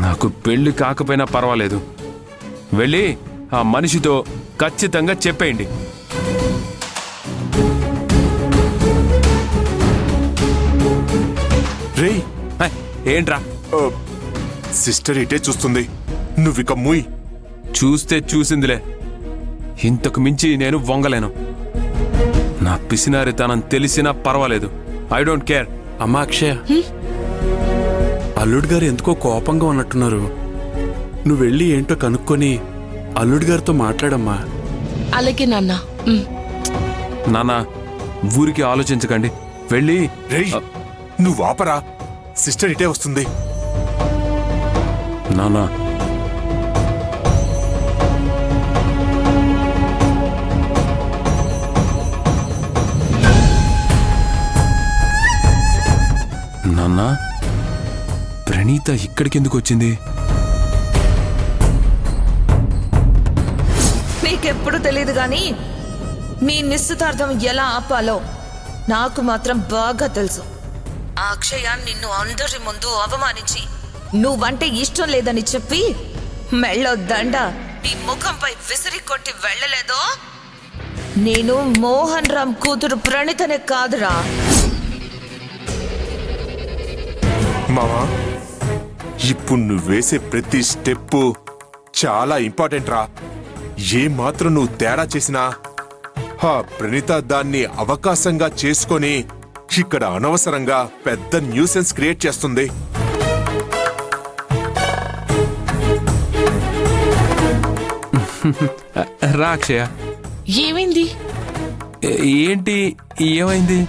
నాకు పెళ్లి కాకపోయినా పర్వాలేదు, వెళ్ళి ఆ మనిషితో ఖచ్చితంగా చెప్పేయండి. రేయ్, ఏంట్రా? సిస్టర్ ఇటే చూస్తుంది, నువ్విక మూయ్. చూస్తే చూసిందిలే, ఇంతకు మించి నేను వంగలేను. నా పిసినారితనం తెలిసినా పర్వాలేదు, ఐ డోంట్ కేర్. అమ్మా అక్షయ, అల్లుడు గారు ఎందుకో కోపంగా ఉన్నట్టున్నారు. నువ్వు వెళ్ళి ఏంటో కనుక్కొని అల్లుడు గారితో మాట్లాడమ్మా. అలాగే నాన్న. నాన్న, ఊరికి ఆలోచించకండి, వెళ్ళి. రేయ్, నువ్వు ఆపరా, సిస్టర్ ఇటే వస్తుంది. నాన్న, నాన్న, ప్రణీత ఇక్కడికి ఎందుకు వచ్చింది? నీకెప్పుడు తెలియదు గాని మీ నిశ్చితార్థం ఎలా ఆపాలో నాకు మాత్రం బాగా తెలుసు. ఆ అక్షయ నిన్ను అందరి ముందు అవమానించి నువ్వంటే ఇష్టం లేదని చెప్పి మెళ్ళో దండ నీ ముఖంపై విసిరి కొట్టి వెళ్ళలేదో, నేను మోహన్ రామ్ కూతురు ప్రణీతనే కాదురా. మావా, ఇప్పుడు నువ్వు వేసే ప్రతి స్టెప్పు చాలా ఇంపార్టెంట్ రా. ఏ మాత్రం నువ్వు తేడా చేసినా ప్రణీత దాన్ని అవకాశంగా చేసుకొని ఇక్కడ అనవసరంగా పెద్ద న్యూసెన్స్ క్రియేట్ చేస్తుంది. రా అక్షయ. ఏమైంది? ఏంటి ఏమైంది?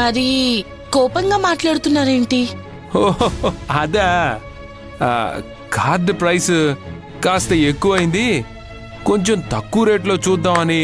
మరి కోపంగా మాట్లాడుతున్నారేంటి? ఓహో, అదా, కార్డు ప్రైస్ కాస్త ఎక్కువైంది, కొంచెం తక్కువ రేట్లో చూద్దామని